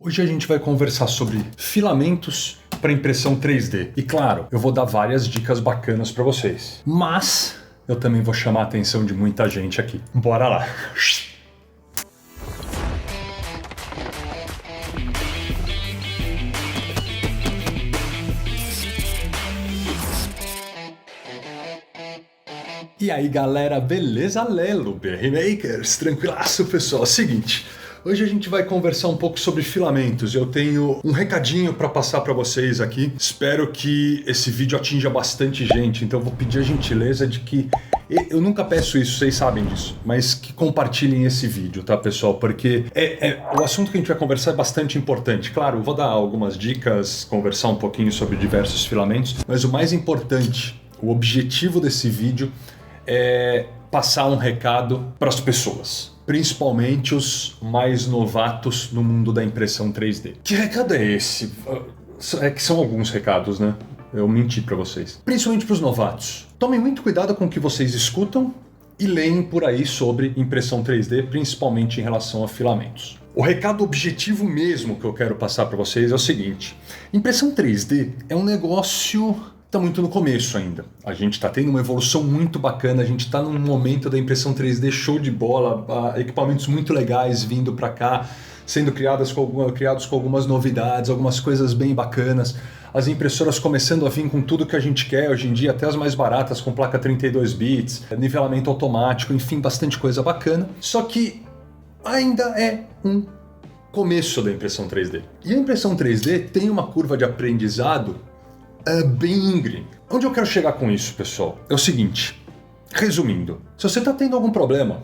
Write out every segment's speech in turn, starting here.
Hoje a gente vai conversar sobre filamentos para impressão 3D. E claro, eu vou dar várias dicas bacanas para vocês. Mas eu também vou chamar a atenção de muita gente aqui. Bora lá! E aí galera, beleza? Lelo, BR Makers, tranquilaço pessoal. Seguinte, hoje a gente vai conversar um pouco sobre filamentos. Eu tenho um recadinho para passar para vocês aqui. Espero que esse vídeo atinja bastante gente, então eu vou pedir a gentileza de que... Eu nunca peço isso, vocês sabem disso, mas que compartilhem esse vídeo, tá pessoal? Porque o assunto que a gente vai conversar é bastante importante. Claro, eu vou dar algumas dicas, conversar um pouquinho sobre diversos filamentos, mas o mais importante, o objetivo desse vídeo é passar um recado para as pessoas, principalmente os mais novatos no mundo da impressão 3D. Que recado é esse? É que são alguns recados, né? Eu menti para vocês. Principalmente para os novatos. Tomem muito cuidado com o que vocês escutam e leem por aí sobre impressão 3D, principalmente em relação a filamentos. O recado objetivo mesmo que eu quero passar para vocês é o seguinte: impressão 3D é um negócio... Está muito no começo ainda. A gente está tendo uma evolução muito bacana, a gente está num momento da impressão 3D show de bola, equipamentos muito legais vindo para cá, sendo criados com algumas novidades, algumas coisas bem bacanas. As impressoras começando a vir com tudo que a gente quer hoje em dia, até as mais baratas, com placa 32 bits, nivelamento automático, enfim, bastante coisa bacana. Só que ainda é um começo da impressão 3D. E a impressão 3D tem uma curva de aprendizado bem íngreme. Onde eu quero chegar com isso, pessoal? É o seguinte, resumindo, se você está tendo algum problema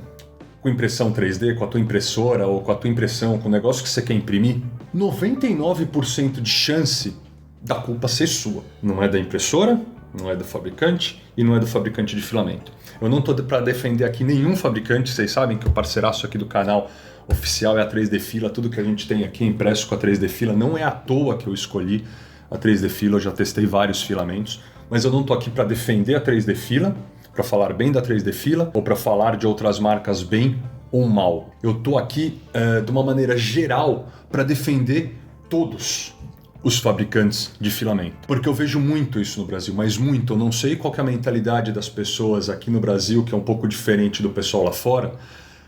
com impressão 3D, com a tua impressora ou com a tua impressão, com o negócio que você quer imprimir, 99% de chance da culpa ser sua. Não é da impressora, não é do fabricante e não é do fabricante de filamento. Eu não estou para defender aqui nenhum fabricante, vocês sabem que o parceiraço aqui do canal oficial é a 3D Fila, tudo que a gente tem aqui impresso com a 3D Fila, não é à toa que eu escolhi a 3D Fila, eu já testei vários filamentos, mas eu não estou aqui para defender a 3D Fila, para falar bem da 3D Fila ou para falar de outras marcas bem ou mal. Eu estou aqui de uma maneira geral para defender todos os fabricantes de filamento, porque eu vejo muito isso no Brasil, mas muito. Eu não sei qual que é a mentalidade das pessoas aqui no Brasil, que é um pouco diferente do pessoal lá fora,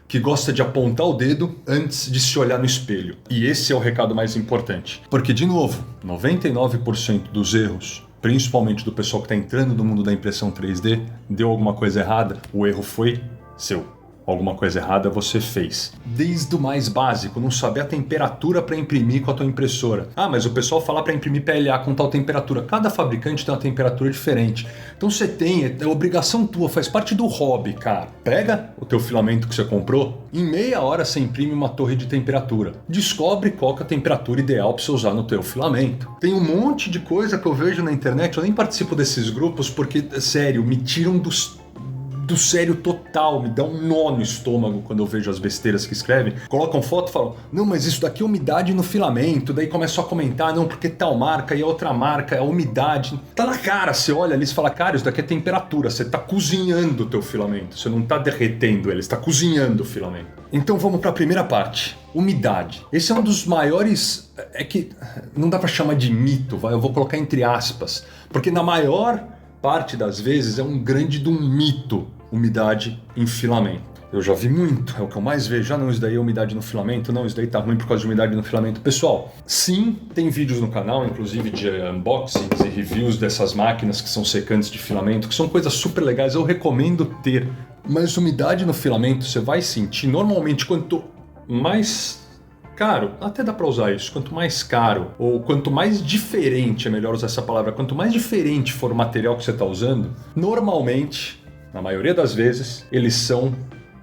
que gosta de apontar o dedo antes de se olhar no espelho. E esse é o recado mais importante. Porque, de novo, 99% dos erros, principalmente do pessoal que está entrando no mundo da impressão 3D, deu alguma coisa errada, o erro foi seu. Alguma coisa errada você fez. Desde o mais básico, não saber a temperatura para imprimir com a tua impressora. Ah, mas o pessoal fala para imprimir PLA com tal temperatura. Cada fabricante tem uma temperatura diferente. Então você tem, é obrigação tua, faz parte do hobby, cara. Pega o teu filamento que você comprou, em meia hora você imprime uma torre de temperatura. Descobre qual que é a temperatura ideal para você usar no teu filamento. Tem um monte de coisa que eu vejo na internet, eu nem participo desses grupos porque, sério, me tiram do sério total, me dá um nó no estômago quando eu vejo as besteiras que escrevem. Colocam foto e falam, não, mas isso daqui é umidade no filamento, daí começam a comentar, não, porque tal marca e a outra marca é a umidade. Tá na cara, você olha ali e fala, cara, isso daqui é temperatura, você tá cozinhando o teu filamento, você não tá derretendo ele, você tá cozinhando o filamento. Então vamos para a primeira parte, umidade. Esse é um dos maiores, é que não dá para chamar de mito, eu vou colocar entre aspas, porque na maior parte das vezes é um grande de um mito, umidade em filamento. Eu já vi muito, é o que eu mais vejo. Ah não, isso daí é umidade no filamento, não, isso daí tá ruim por causa de umidade no filamento. Pessoal, sim, tem vídeos no canal, inclusive de unboxings e reviews dessas máquinas que são secantes de filamento, que são coisas super legais, eu recomendo ter. Mas umidade no filamento você vai sentir normalmente quanto mais caro, até dá para usar isso, quanto mais caro ou quanto mais diferente, é melhor usar essa palavra, quanto mais diferente for o material que você está usando, normalmente, na maioria das vezes, eles são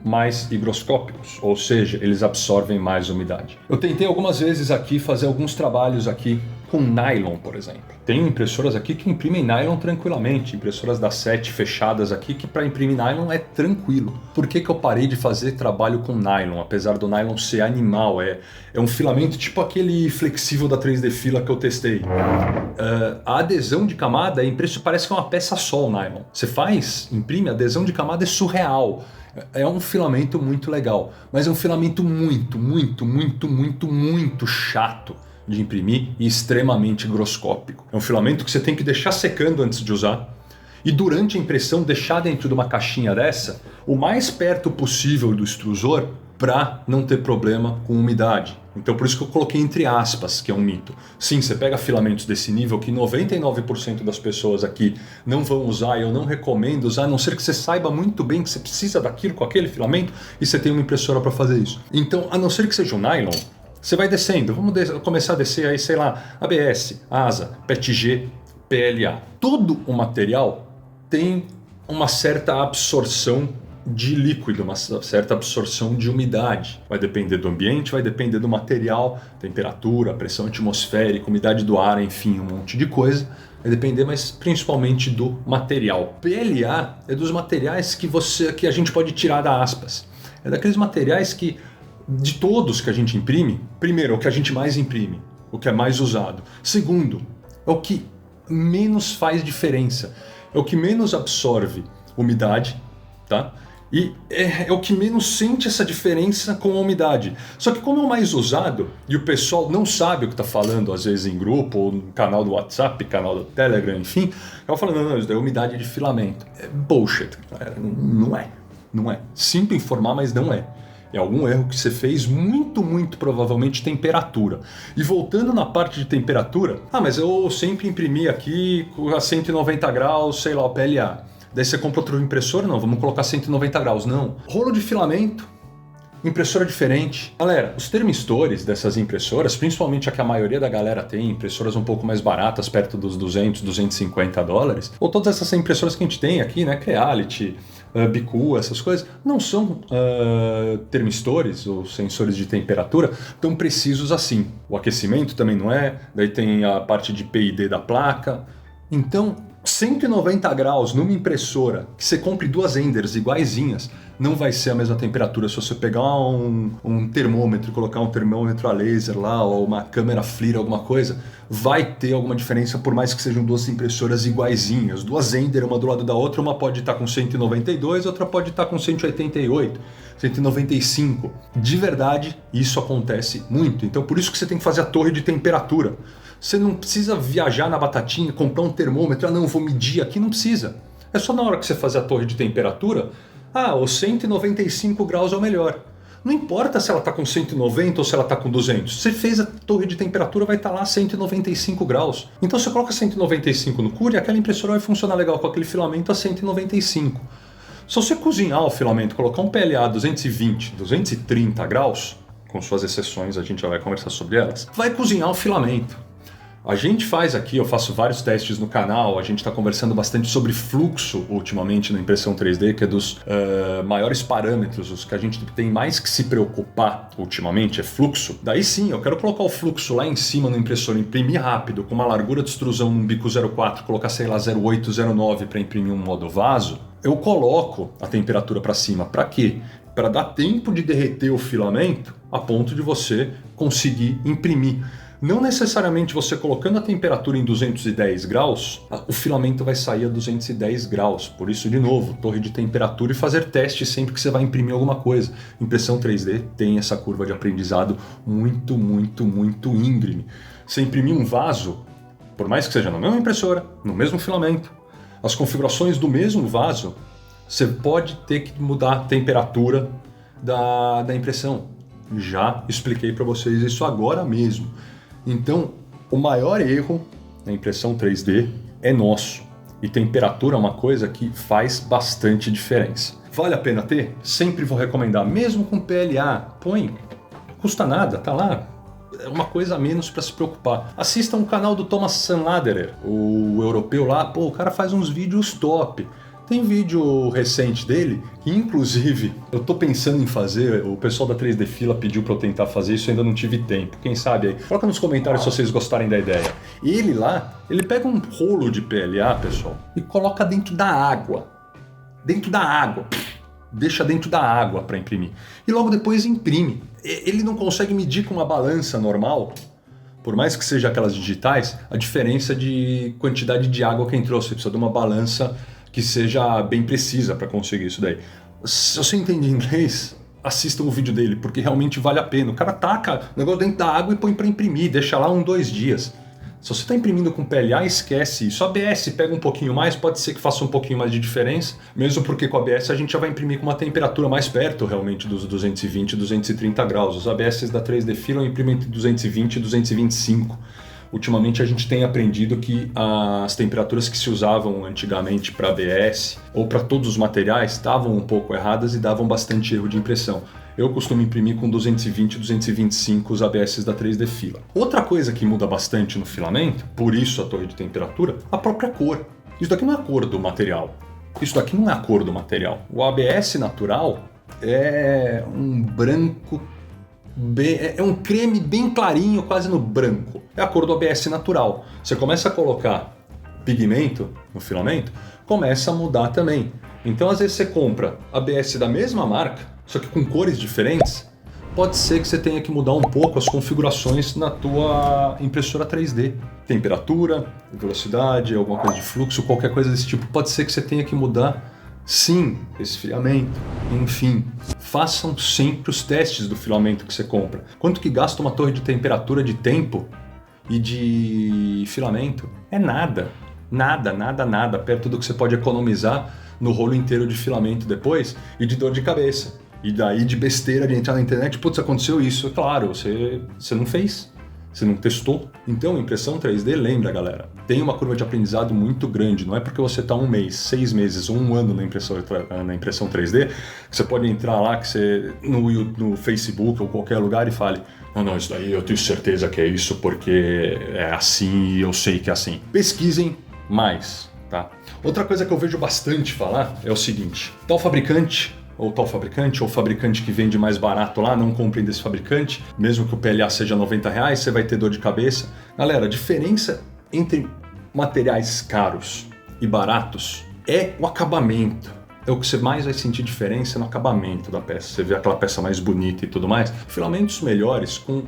mais higroscópicos, ou seja, eles absorvem mais umidade. Eu tentei algumas vezes aqui fazer alguns trabalhos aqui com nylon, por exemplo. Tem impressoras aqui que imprimem nylon tranquilamente, impressoras da SET fechadas aqui que para imprimir nylon é tranquilo. Por que eu parei de fazer trabalho com nylon, apesar do nylon ser animal? É um filamento tipo aquele flexível da 3D Fila que eu testei. A adesão de camada, parece que é uma peça só o nylon. Você imprime, a adesão de camada é surreal. É um filamento muito legal, mas é um filamento muito chato de imprimir e extremamente higroscópico. É um filamento que você tem que deixar secando antes de usar e durante a impressão deixar dentro de uma caixinha dessa o mais perto possível do extrusor para não ter problema com umidade. Então por isso que eu coloquei entre aspas, que é um mito. Sim, você pega filamentos desse nível que 99% das pessoas aqui não vão usar e eu não recomendo usar, a não ser que você saiba muito bem que você precisa daquilo com aquele filamento e você tem uma impressora para fazer isso. Então, a não ser que seja um nylon, você vai descendo, vamos começar a descer aí, sei lá, ABS, ASA, PETG, PLA. Todo o material tem uma certa absorção de líquido, uma certa absorção de umidade. Vai depender do ambiente, vai depender do material, temperatura, pressão atmosférica, umidade do ar, enfim, um monte de coisa. Vai depender, mas principalmente do material. PLA é dos materiais que a gente pode tirar da aspas. É daqueles materiais que, de todos que a gente imprime, primeiro, é o que a gente mais imprime, o que é mais usado. Segundo, é o que menos faz diferença, é o que menos absorve umidade, tá? E é o que menos sente essa diferença com a umidade. Só que como é o mais usado, e o pessoal não sabe o que está falando, às vezes em grupo, ou no canal do WhatsApp, canal do Telegram, enfim, eu falo, não, isso daí é umidade de filamento. É bullshit, não é. Sinto informar, mas não é. É algum erro que você fez, muito provavelmente temperatura. E voltando na parte de temperatura, mas eu sempre imprimi aqui a 190 graus, sei lá, o PLA. Daí você compra outro impressor? Não, vamos colocar 190 graus. Não. Rolo de filamento, impressora diferente. Galera, os termistores dessas impressoras, principalmente a que a maioria da galera tem, impressoras um pouco mais baratas, perto dos 200, 250 dólares, ou todas essas impressoras que a gente tem aqui, né, Creality, Bicu, essas coisas, não são termistores ou sensores de temperatura tão precisos assim. O aquecimento também não é, daí tem a parte de PID da placa. Então, 190 graus numa impressora, que você compre duas Enders iguaizinhas, não vai ser a mesma temperatura. Se você pegar um termômetro e colocar um termômetro a laser lá, ou uma câmera FLIR, alguma coisa, vai ter alguma diferença, por mais que sejam duas impressoras iguaizinhas. Duas Ender, uma do lado da outra, uma pode estar com 192, outra pode estar com 188, 195. De verdade, isso acontece muito. Então por isso que você tem que fazer a torre de temperatura. Você não precisa viajar na batatinha, comprar um termômetro, não, vou medir aqui, não precisa. É só na hora que você fazer a torre de temperatura, os 195 graus é o melhor. Não importa se ela está com 190 ou se ela está com 200. Você fez a torre de temperatura, vai estar lá 195 graus. Então você coloca 195 no cure, aquela impressora vai funcionar legal com aquele filamento a 195. Se você cozinhar o filamento, colocar um PLA 220, 230 graus, com suas exceções, a gente já vai conversar sobre elas, vai cozinhar o filamento. A gente faz aqui, eu faço vários testes no canal, a gente está conversando bastante sobre fluxo ultimamente na impressão 3D, que é dos maiores parâmetros, os que a gente tem mais que se preocupar ultimamente, é fluxo. Daí sim, eu quero colocar o fluxo lá em cima no impressor, imprimir rápido, com uma largura de extrusão num bico 0,4, colocar, sei lá, 0,8, 0,9 para imprimir um modo vaso, eu coloco a temperatura para cima. Para quê? Para dar tempo de derreter o filamento a ponto de você conseguir imprimir. Não necessariamente você colocando a temperatura em 210 graus, o filamento vai sair a 210 graus. Por isso, de novo, torre de temperatura e fazer teste sempre que você vai imprimir alguma coisa. Impressão 3D tem essa curva de aprendizado muito íngreme. Você imprimir um vaso, por mais que seja na mesma impressora, no mesmo filamento, as configurações do mesmo vaso, você pode ter que mudar a temperatura da impressão. Já expliquei para vocês isso agora mesmo. Então, o maior erro na impressão 3D é nosso. E temperatura é uma coisa que faz bastante diferença. Vale a pena ter? Sempre vou recomendar, mesmo com PLA. Põe, não custa nada, tá lá. É uma coisa a menos para se preocupar. Assistam o canal do Thomas Sandladerer, o europeu lá. O cara faz uns vídeos top. Tem vídeo recente dele, que inclusive eu tô pensando em fazer, o pessoal da 3D Fila pediu pra eu tentar fazer isso, eu ainda não tive tempo. Quem sabe aí? Coloca nos comentários se vocês gostarem da ideia. Ele lá, ele pega um rolo de PLA, pessoal, e coloca dentro da água. Dentro da água. Deixa dentro da água para imprimir. E logo depois imprime. Ele não consegue medir com uma balança normal, por mais que seja aquelas digitais, a diferença de quantidade de água que entrou. Você precisa de uma balança que seja bem precisa para conseguir isso daí. Se você entende inglês, assista o vídeo dele, porque realmente vale a pena. O cara taca o negócio dentro da água e põe para imprimir, deixa lá 2 dias. Se você está imprimindo com PLA, esquece isso. A ABS pega um pouquinho mais, pode ser que faça um pouquinho mais de diferença, mesmo porque com a ABS a gente já vai imprimir com uma temperatura mais perto realmente dos 220 e 230 graus. Os ABS da 3D Fila imprimem entre 220 e 225. Ultimamente a gente tem aprendido que as temperaturas que se usavam antigamente para ABS ou para todos os materiais estavam um pouco erradas e davam bastante erro de impressão. Eu costumo imprimir com 220 e 225 os ABS da 3D Fila. Outra coisa que muda bastante no filamento, por isso a torre de temperatura, a própria cor. Isso daqui não é a cor do material. Isso daqui não é a cor do material. O ABS natural é um branco, é um creme bem clarinho, quase no branco. É a cor do ABS natural. Você começa a colocar pigmento no filamento, começa a mudar também. Então às vezes você compra ABS da mesma marca, só que com cores diferentes, pode ser que você tenha que mudar um pouco as configurações na tua impressora 3D. Temperatura, velocidade, alguma coisa de fluxo, qualquer coisa desse tipo. Pode ser que você tenha que mudar, sim, resfriamento, enfim. Façam sempre os testes do filamento que você compra. Quanto que gasta uma torre de temperatura de tempo e de filamento? É nada. Nada, perto do que você pode economizar no rolo inteiro de filamento depois e de dor de cabeça. E daí de besteira de entrar na internet, putz, aconteceu isso. Claro, você não fez, você não testou. Então, impressão 3D, lembra galera, tem uma curva de aprendizado muito grande. Não é porque você está 1 mês, 6 meses ou 1 ano na impressão 3D, que você pode entrar lá que você, no Facebook ou qualquer lugar e fale, não, isso daí eu tenho certeza que é isso porque é assim e eu sei que é assim. Pesquisem mais, tá? Outra coisa que eu vejo bastante falar é o seguinte, tal fabricante ou fabricante que vende mais barato lá, não comprem desse fabricante, mesmo que o PLA seja R$90, você vai ter dor de cabeça. Galera, a diferença entre materiais caros e baratos é o acabamento. É o que você mais vai sentir diferença no acabamento da peça. Você vê aquela peça mais bonita e tudo mais. Filamentos melhores com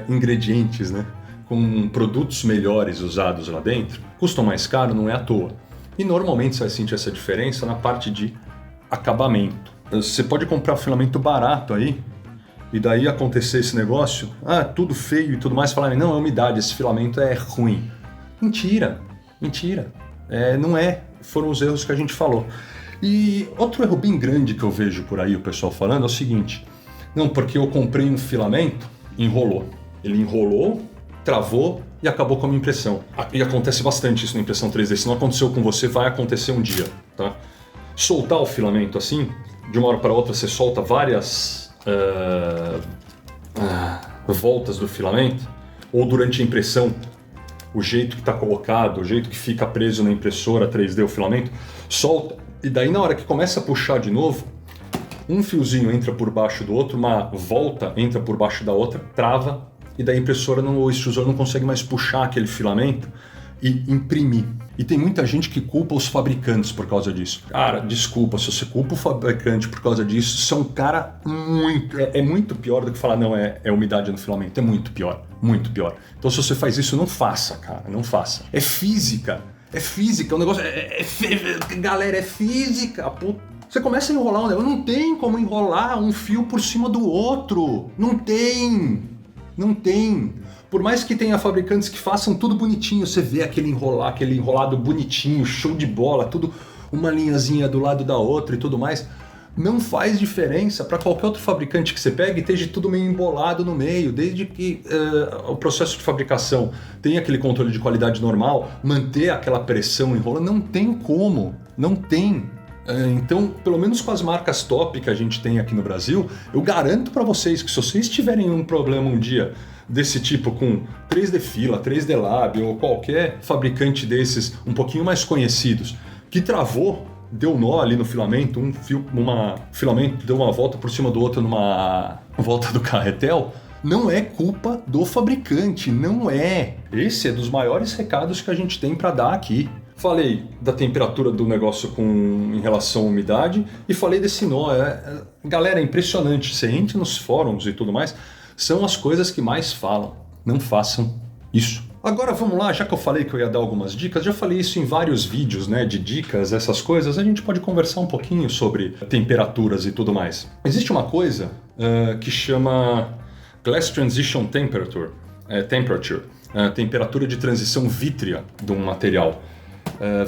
ingredientes, né? Com produtos melhores usados lá dentro, custam mais caro, não é à toa. E normalmente você vai sentir essa diferença na parte de acabamento. Você pode comprar filamento barato aí, e daí acontecer esse negócio, tudo feio e tudo mais, falarem, não, é umidade, esse filamento é ruim. Mentira. Não é, foram os erros que a gente falou. E outro erro bem grande que eu vejo por aí o pessoal falando é o seguinte, não, porque eu comprei um filamento, enrolou. Ele enrolou, travou e acabou com a minha impressão. E acontece bastante isso na impressão 3D, se não aconteceu com você, vai acontecer um dia, tá? Soltar o filamento assim, de uma hora para outra você solta várias voltas do filamento, ou durante a impressão, o jeito que está colocado, o jeito que fica preso na impressora 3D o filamento, solta, e daí na hora que começa a puxar de novo, um fiozinho entra por baixo do outro, uma volta entra por baixo da outra, trava, e daí a impressora, o extrusor não consegue mais puxar aquele filamento e imprimir. E tem muita gente que culpa os fabricantes por causa disso. Cara, desculpa, se você culpa o fabricante por causa disso, você é um cara muito... É muito pior do que falar, não, é umidade no filamento. É muito pior, muito pior. Então se você faz isso, não faça, cara, não faça. É física, o negócio... Galera, é física, puta. Você começa a enrolar um negócio, não tem como enrolar um fio por cima do outro. Não tem. Por mais que tenha fabricantes que façam tudo bonitinho, você vê aquele enrolado bonitinho, show de bola, tudo uma linhazinha do lado da outra e tudo mais, não faz diferença para qualquer outro fabricante que você pegue e esteja tudo meio embolado no meio, desde que o processo de fabricação tenha aquele controle de qualidade normal, manter aquela pressão enrolando, não tem como, não tem. Então, pelo menos com as marcas top que a gente tem aqui no Brasil, eu garanto para vocês que se vocês tiverem um problema um dia desse tipo com 3D Fila, 3D Lab ou qualquer fabricante desses um pouquinho mais conhecidos que travou, deu nó ali no filamento, filamento deu uma volta por cima do outro numa volta do carretel, não é culpa do fabricante, não é. Esse é dos maiores recados que a gente tem para dar aqui. Falei da temperatura do negócio em relação à umidade e falei desse nó. Galera, é impressionante. Você entra nos fóruns e tudo mais, são as coisas que mais falam. Não façam isso. Agora vamos lá, já que eu falei que eu ia dar algumas dicas, já falei isso em vários vídeos, né, de dicas, essas coisas, a gente pode conversar um pouquinho sobre temperaturas e tudo mais. Existe uma coisa que chama Glass Transition Temperature, temperatura de transição vítrea de um material.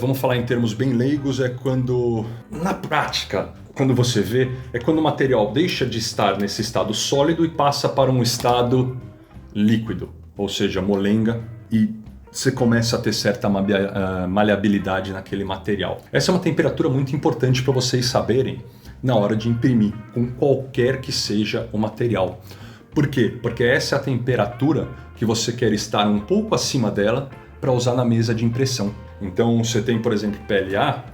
Vamos falar em termos bem leigos, é quando, na prática, quando você vê, é quando o material deixa de estar nesse estado sólido e passa para um estado líquido, ou seja, molenga, e você começa a ter certa maleabilidade naquele material. Essa é uma temperatura muito importante para vocês saberem na hora de imprimir, com qualquer que seja o material. Por quê? Porque essa é a temperatura que você quer estar um pouco acima dela para usar na mesa de impressão. Então você tem, por exemplo, PLA,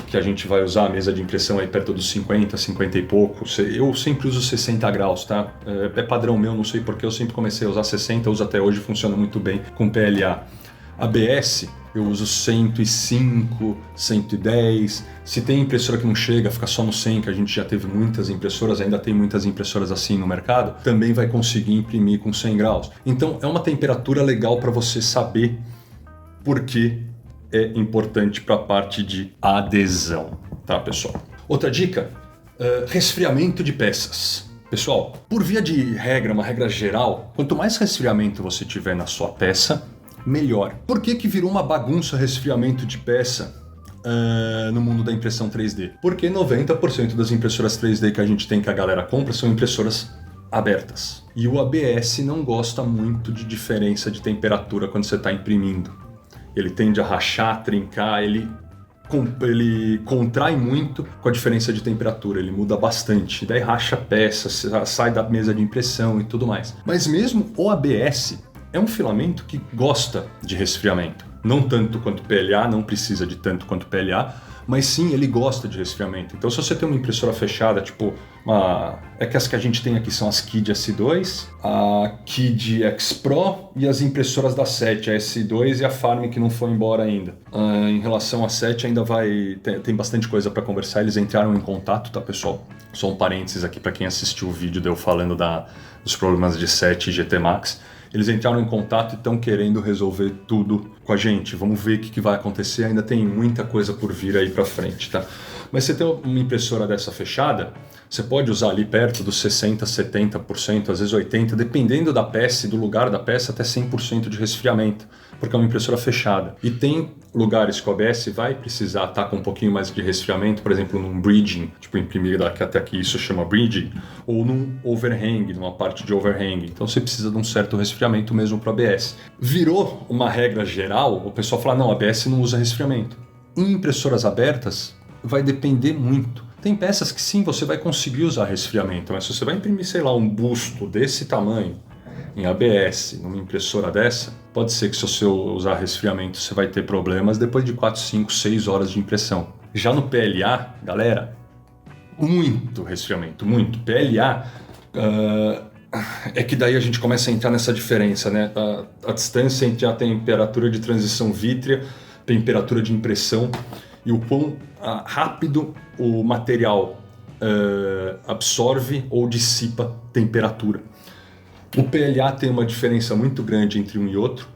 que a gente vai usar a mesa de impressão aí perto dos 50, 50 e pouco. Eu sempre uso 60 graus, tá? É padrão meu, não sei porque eu sempre comecei a usar 60, uso até hoje, funciona muito bem com PLA. ABS, eu uso 105, 110. Se tem impressora que não chega, fica só no 100, que a gente já teve muitas impressoras, ainda tem muitas impressoras assim no mercado, também vai conseguir imprimir com 100 graus. Então é uma temperatura legal para você saber por que é importante para a parte de adesão, tá, pessoal? Outra dica, resfriamento de peças. Pessoal, por via de regra, uma regra geral, quanto mais resfriamento você tiver na sua peça, melhor. Por que virou uma bagunça resfriamento de peça no mundo da impressão 3D? Porque 90% das impressoras 3D que a gente tem, que a galera compra, são impressoras abertas. E o ABS não gosta muito de diferença de temperatura quando você está imprimindo. Ele tende a rachar, trincar, ele contrai muito com a diferença de temperatura, ele muda bastante, daí racha a peça, sai da mesa de impressão e tudo mais. Mas mesmo o ABS é um filamento que gosta de resfriamento. Não tanto quanto PLA, não precisa de tanto quanto PLA, mas sim, ele gosta de resfriamento. Então se você tem uma impressora fechada, tipo que as que a gente tem aqui são as Kid S2, a Kid X Pro e as impressoras da 7, a S2 e a Farm, que não foi embora ainda. Em relação a 7 ainda tem bastante coisa para conversar, eles entraram em contato, tá, pessoal? Só um parênteses aqui para quem assistiu o vídeo de eu falando dos problemas de 7 e GT Max. Eles entraram em contato e estão querendo resolver tudo com a gente. Vamos ver o que vai acontecer. Ainda tem muita coisa por vir aí para frente, tá? Mas você tem uma impressora dessa fechada, você pode usar ali perto dos 60%, 70%, às vezes 80%, dependendo da peça e do lugar da peça, até 100% de resfriamento, porque é uma impressora fechada. E tem lugares que o ABS vai precisar estar com um pouquinho mais de resfriamento, por exemplo, num bridging, tipo imprimir até aqui isso chama bridging, ou num overhang, numa parte de overhang. Então você precisa de um certo resfriamento mesmo para o ABS. Virou uma regra geral, o pessoal fala, não, ABS não usa resfriamento. Em impressoras abertas, vai depender muito. Tem peças que sim, você vai conseguir usar resfriamento, mas se você vai imprimir, sei lá, um busto desse tamanho em ABS, numa impressora dessa, pode ser que se você usar resfriamento você vai ter problemas depois de 4, 5, 6 horas de impressão. Já no PLA, galera, muito resfriamento, muito. PLA é que daí a gente começa a entrar nessa diferença, né? A distância entre a temperatura de transição vítrea, temperatura de impressão e o quão rápido o material absorve ou dissipa temperatura. O PLA tem uma diferença muito grande entre um e outro,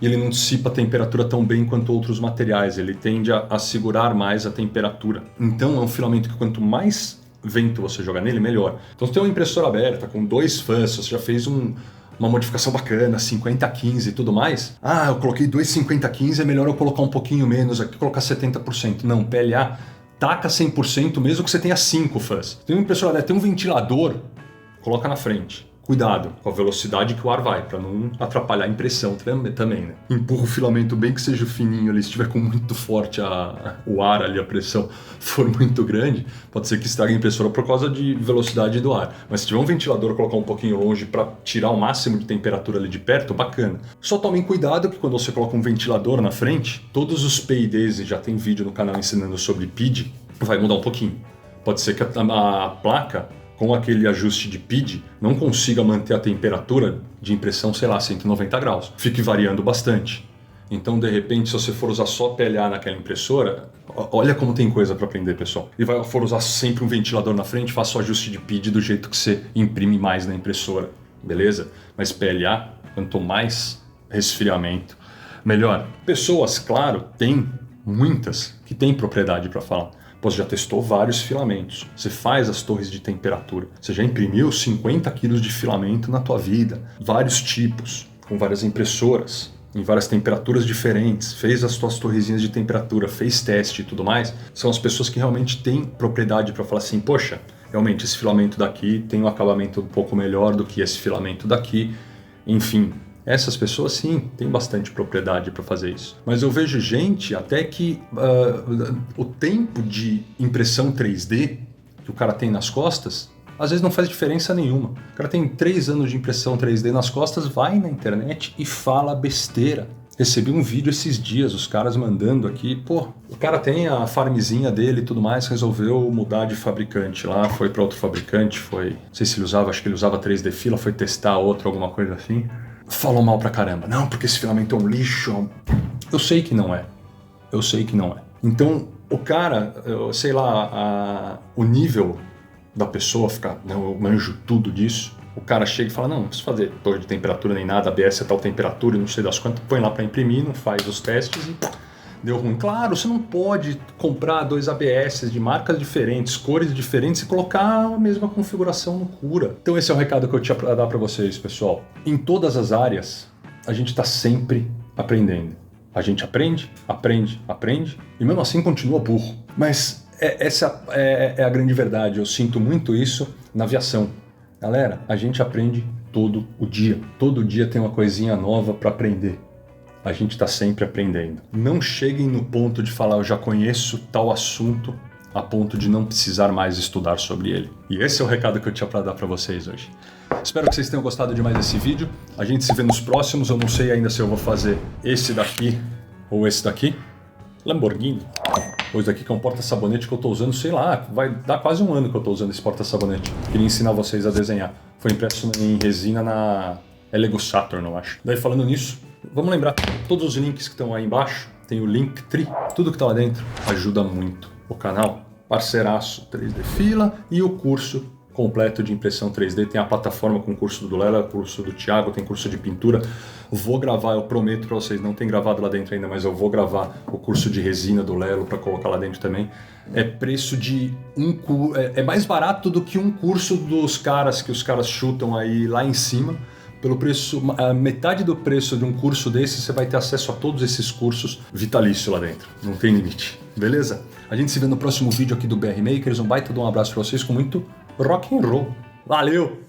e ele não dissipa a temperatura tão bem quanto outros materiais, ele tende a segurar mais a temperatura. Então é um filamento que quanto mais vento você jogar nele, melhor. Então se tem uma impressora aberta com 2 fãs, você já fez uma modificação bacana, 50-15 e tudo mais. Eu coloquei 2 50-15, é melhor eu colocar um pouquinho menos aqui, colocar 70%. Não, PLA taca 100% mesmo que você tenha 5 fãs. Tem uma impressora aberta, tem um ventilador, coloca na frente. Cuidado com a velocidade que o ar vai, para não atrapalhar a impressão também, né? Empurra o filamento bem que seja fininho ali, se estiver com muito forte o ar ali, a pressão for muito grande, pode ser que estrague a impressora por causa de velocidade do ar. Mas se tiver um ventilador, colocar um pouquinho longe para tirar o máximo de temperatura ali de perto, bacana. Só tomem cuidado que quando você coloca um ventilador na frente, todos os PIDs, e já tem vídeo no canal ensinando sobre PID, vai mudar um pouquinho. Pode ser que a placa, com aquele ajuste de PID, não consiga manter a temperatura de impressão, sei lá, 190 graus. Fique variando bastante. Então, de repente, se você for usar só PLA naquela impressora, olha como tem coisa para aprender, pessoal. E for usar sempre um ventilador na frente, faça o ajuste de PID do jeito que você imprime mais na impressora, beleza? Mas PLA, quanto mais resfriamento, melhor. Pessoas, claro, tem muitas que têm propriedade para falar. Você já testou vários filamentos, você faz as torres de temperatura, você já imprimiu 50 quilos de filamento na tua vida, vários tipos, com várias impressoras, em várias temperaturas diferentes, fez as tuas torrezinhas de temperatura, fez teste e tudo mais. São as pessoas que realmente têm propriedade para falar assim, poxa, realmente esse filamento daqui tem um acabamento um pouco melhor do que esse filamento daqui, enfim. Essas pessoas, sim, têm bastante propriedade para fazer isso. Mas eu vejo gente até que o tempo de impressão 3D que o cara tem nas costas, às vezes não faz diferença nenhuma. O cara tem 3 anos de impressão 3D nas costas, vai na internet e fala besteira. Recebi um vídeo esses dias, os caras mandando aqui, pô, o cara tem a farmzinha dele e tudo mais, resolveu mudar de fabricante lá, foi para outro fabricante, não sei se ele usava, acho que ele usava 3D fila, foi testar outro, alguma coisa assim. Falou mal pra caramba. Não, porque esse filamento é um lixo. Eu sei que não é. Eu sei que não é. Então, o cara, sei lá, o nível da pessoa fica, não, eu manjo tudo disso. O cara chega e fala, não preciso fazer torre de temperatura nem nada, ABS é tal temperatura e não sei das quantas. Põe lá pra imprimir, não faz os testes e deu ruim. Claro, você não pode comprar 2 ABS de marcas diferentes, cores diferentes e colocar a mesma configuração no Cura. Então esse é o recado que eu tinha para dar para vocês, pessoal. Em todas as áreas, a gente está sempre aprendendo. A gente aprende e mesmo assim continua burro. Mas essa é a grande verdade. Eu sinto muito isso na aviação. Galera, a gente aprende todo o dia. Todo dia tem uma coisinha nova para aprender. A gente está sempre aprendendo. Não cheguem no ponto de falar eu já conheço tal assunto a ponto de não precisar mais estudar sobre ele. E esse é o recado que eu tinha para dar para vocês hoje. Espero que vocês tenham gostado demais desse vídeo. A gente se vê nos próximos. Eu não sei ainda se eu vou fazer esse daqui ou esse daqui. Lamborghini. Ou esse daqui que é um porta-sabonete que eu estou usando, sei lá, vai dar quase 1 ano que eu estou usando esse porta-sabonete. Queria ensinar vocês a desenhar. Foi impresso em resina na Lego Saturn, eu acho. Daí falando nisso, vamos lembrar, todos os links que estão aí embaixo, tem o Linktree, tudo que está lá dentro ajuda muito o canal. Parceiraço 3D Fila e o curso completo de impressão 3D. Tem a plataforma com o curso do Lela, o curso do Thiago, tem curso de pintura. Vou gravar, eu prometo para vocês, não tem gravado lá dentro ainda, mas eu vou gravar o curso de resina do Lelo para colocar lá dentro também. É preço de é mais barato do que um curso dos caras que os caras chutam aí lá em cima. Pelo preço, a metade do preço de um curso desse, você vai ter acesso a todos esses cursos vitalício lá dentro. Não tem limite. Beleza? A gente se vê no próximo vídeo aqui do BR Makers. Um baita de um abraço para vocês com muito rock and roll. Valeu!